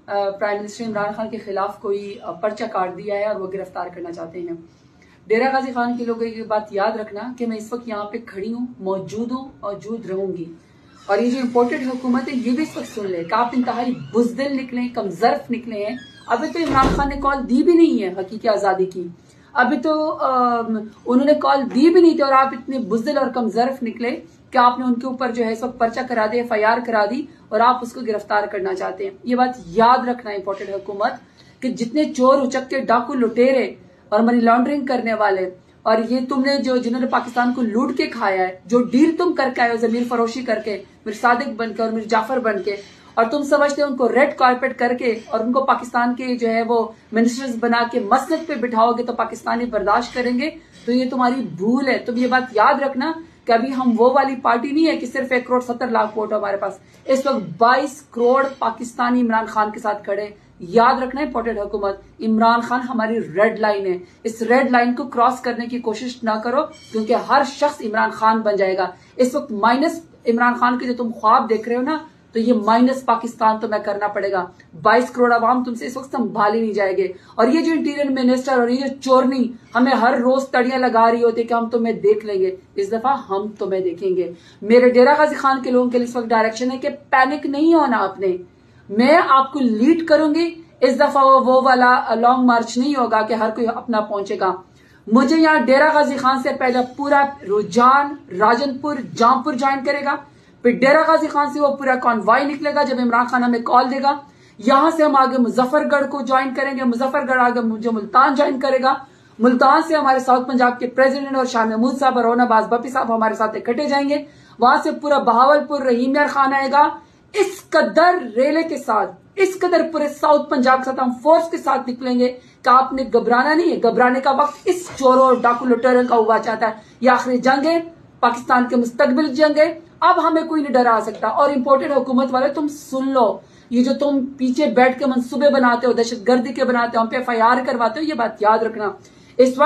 Prime minister Imran Khan के खिलाफ कोई पर्चा काट दिया है और वो गिरफ्तार करना चाहते हैं। डेरा गाजी खान के लोगों की बात याद रखना कि मैं इस वक्त यहाँ पे खड़ी हूँ, मौजूद हूँ, मौजूद रहूंगी। और ये जो इम्पोर्टेड हुकूमत है ये भी इस वक्त सुन ले कि आप इंतहाई बुज़दिल निकले, कमजर्फ निकले हैं। अभी तो इमरान खान ने कॉल दी भी नहीं है हकीकी आज़ादी की, अभी तो उन्होंने कॉल दी भी नहीं थी और आप इतने बुज़दिल और कमजर्फ निकले कि आपने उनके ऊपर जो है सब पर्चा करा दिया, FIR करा दी और आप उसको गिरफ्तार करना चाहते हैं। ये बात याद रखना इम्पोर्टेड हुकूमत कि जितने चोर उचक्के डाकू लुटेरे और मनी लॉन्ड्रिंग करने वाले और ये तुमने जिन्होंने पाकिस्तान को लूट के खाया है, जो डील तुम करके आए हो जमीर फरोशी करके, मीर सादिक बनके और मीर जाफर बनके, और तुम समझते हो उनको रेड कारपेट करके और उनको पाकिस्तान के जो है वो मिनिस्टर्स बना के मसनद पे बिठाओगे तो पाकिस्तानी बर्दाश्त करेंगे। तो ये तुम्हारी भूल है। तुम ये बात याद रखना कि अभी हम वो वाली पार्टी नहीं है कि सिर्फ 1 करोड़ 70 लाख वोट हमारे पास। इस वक्त 22 करोड़ पाकिस्तानी इमरान खान के साथ खड़े। याद रखना इंपॉर्टेंट हुकूमत, इमरान खान हमारी रेड लाइन है। इस रेड लाइन को क्रॉस करने की कोशिश ना करो क्योंकि हर शख्स इमरान खान बन जाएगा। इस वक्त माइनस इमरान खान के जो तुम ख्वाब देख रहे हो ना, तो ये माइनस पाकिस्तान तुम्हें करना पड़ेगा। 22 करोड़ आवाम तुमसे इस वक्त संभाल ही नहीं जाएंगे। और ये जो इंटीरियर मिनिस्टर और ये जो चोरनी हमें हर रोज तड़ियां लगा रही होती कि हम तुम्हें देख लेंगे, इस दफा हम तुम्हें देखेंगे। मेरे डेरा गाजी खान के लोगों के लिए इस वक्त डायरेक्शन है कि पैनिक नहीं होना आपने, मैं आपको लीड करूंगी। इस दफा वो वाला लॉन्ग मार्च नहीं होगा कि हर कोई अपना पहुंचेगा। मुझे यहाँ डेरा गाजी खान से पहले पूरा रुझान राजनपुर जामपुर ज्वाइन करेगा, फिर डेरा गाजी खान से वो पूरा कॉन्वॉय निकलेगा जब इमरान खान हमें कॉल देगा। यहां से हम आगे मुजफ्फरगढ़ को ज्वाइन करेंगे, मुजफ्फरगढ़ आगे मुझे मुल्तान ज्वाइन करेगा, मुल्तान से हमारे साउथ पंजाब के प्रेसिडेंट और शाह महमूद साहब और रोना बाज बपी साहब हमारे साथ इकट्ठे जाएंगे। वहां से पूरा बहावलपुर रहीम यार खान आएगा। इस कदर रेले के साथ, इस कदर पूरे साउथ पंजाब के साथ हम फोर्स के साथ निकलेंगे कि आपने घबराना नहीं है। घबराने का वक्त इस चोरों और डाकू लुटेरों का हुआ चाहता है। ये आखिरी जंग है, पाकिस्तान के मुस्तकबिल जंग है। अब हमें कोई नहीं डरा सकता। और इंपोर्टेड हुकूमत वाले तुम सुन लो, ये जो तुम पीछे बैठ के मंसूबे बनाते हो, दहशतगर्दी के बनाते हो, हम पे FIR करवाते हो, ये बात याद रखना। इस वक्त